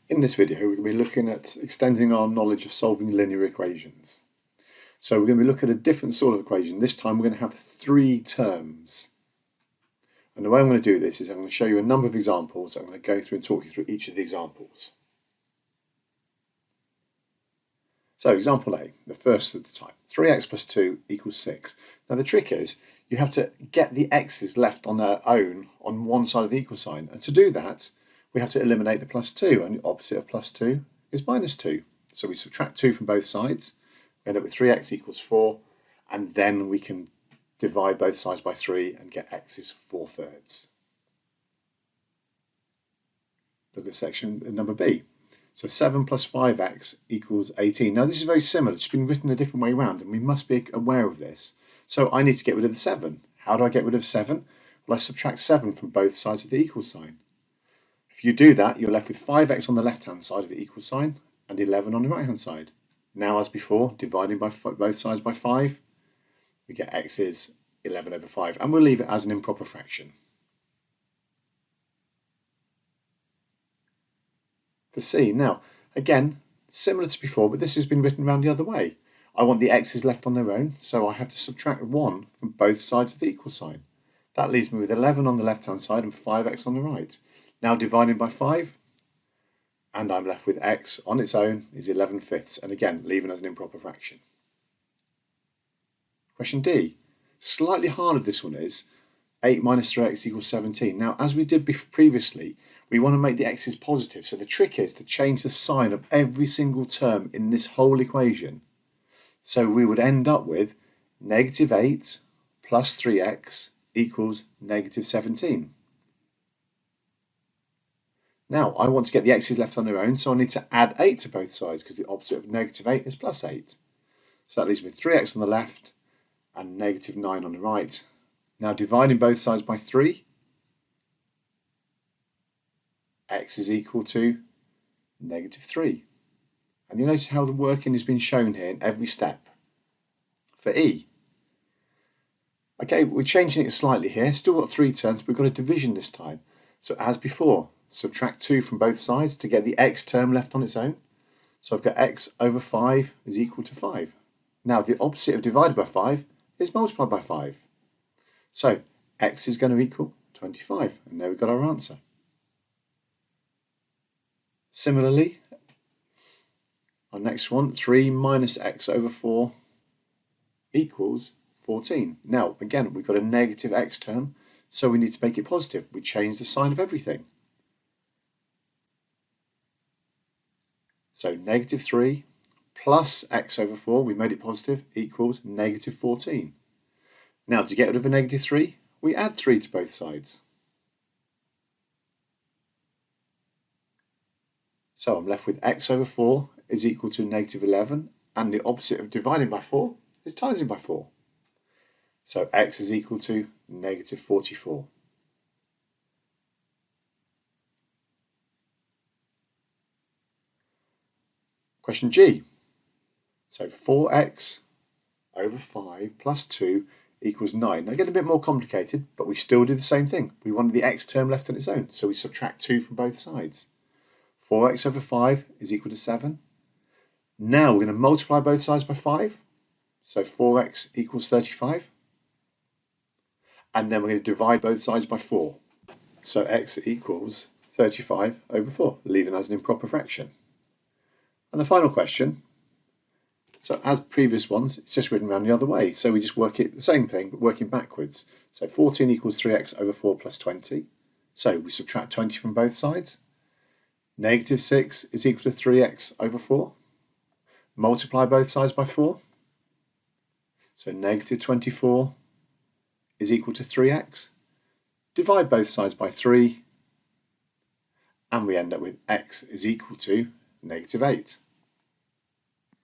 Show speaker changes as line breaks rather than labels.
In this video, we're going to be looking at extending our knowledge of solving linear equations. So we're going to be looking at a different sort of equation. This time we're going to have three terms. And the way I'm going to do this is I'm going to show you a number of examples. I'm going to go through and talk you through each of the examples. So example A, the first of the type, 3x plus 2 equals 6. Now the trick is you have to get the x's left on their own on one side of the equal sign. And to do that, we have to eliminate the plus 2, and the opposite of plus 2 is minus 2. So we subtract 2 from both sides, we end up with 3x equals 4, and then we can divide both sides by 3 and get x is 4/3. Look at section number B. So 7 plus 5x equals 18. Now this is very similar, it's been written a different way around, and we must be aware of this. So I need to get rid of the 7. How do I get rid of 7? Well, I subtract 7 from both sides of the equal sign. If you do that, you're left with 5x on the left-hand side of the equal sign and 11 on the right-hand side. Now, as before, dividing by both sides by 5, we get x is 11 over 5, and we'll leave it as an improper fraction. For C, now, again, similar to before, but this has been written around the other way. I want the x's left on their own, so I have to subtract 1 from both sides of the equal sign. That leaves me with 11 on the left-hand side and 5x on the right. Now dividing by 5, and I'm left with x on its own is 11/5, and again, leaving as an improper fraction. Question D. Slightly harder this one is. 8 minus 3x equals 17. Now, as we did previously, we want to make the x's positive, so the trick is to change the sign of every single term in this whole equation. So we would end up with negative 8 plus 3x equals negative 17. Now, I want to get the x's left on their own, so I need to add 8 to both sides, because the opposite of negative 8 is plus 8. So that leaves me with 3x on the left and negative 9 on the right. Now, dividing both sides by 3, x is equal to negative 3. And you notice how the working has been shown here in every step. For E, okay, we're changing it slightly here. Still got 3 terms, but we've got a division this time. So as before, subtract 2 from both sides to get the x term left on its own. So I've got x over 5 is equal to 5. Now the opposite of divided by 5 is multiplied by 5. So x is going to equal 25, and there we've got our answer. Similarly, our next one, 3 minus x over 4 equals 14. Now again, we've got a negative x term, so we need to make it positive. We change the sign of everything. So negative 3 plus x over 4, we made it positive, equals negative 14. Now to get rid of a negative 3, we add 3 to both sides. So I'm left with x over 4 is equal to negative 11, and the opposite of dividing by 4 is timesing by 4. So x is equal to negative 44. Question G. So 4x over 5 plus 2 equals 9. Now get a bit more complicated, but we still do the same thing. We wanted the x term left on its own, so we subtract 2 from both sides. 4x over 5 is equal to 7. Now we're going to multiply both sides by 5. So 4x equals 35. And then we're going to divide both sides by 4. So x equals 35 over 4, leaving as an improper fraction. And the final question, so as previous ones, it's just written around the other way. So we just work it, the same thing, but working backwards. So 14 equals 3x over 4 plus 20. So we subtract 20 from both sides. Negative 6 is equal to 3x over 4. Multiply both sides by 4. So negative 24 is equal to 3x. Divide both sides by 3. And we end up with x is equal to negative 8.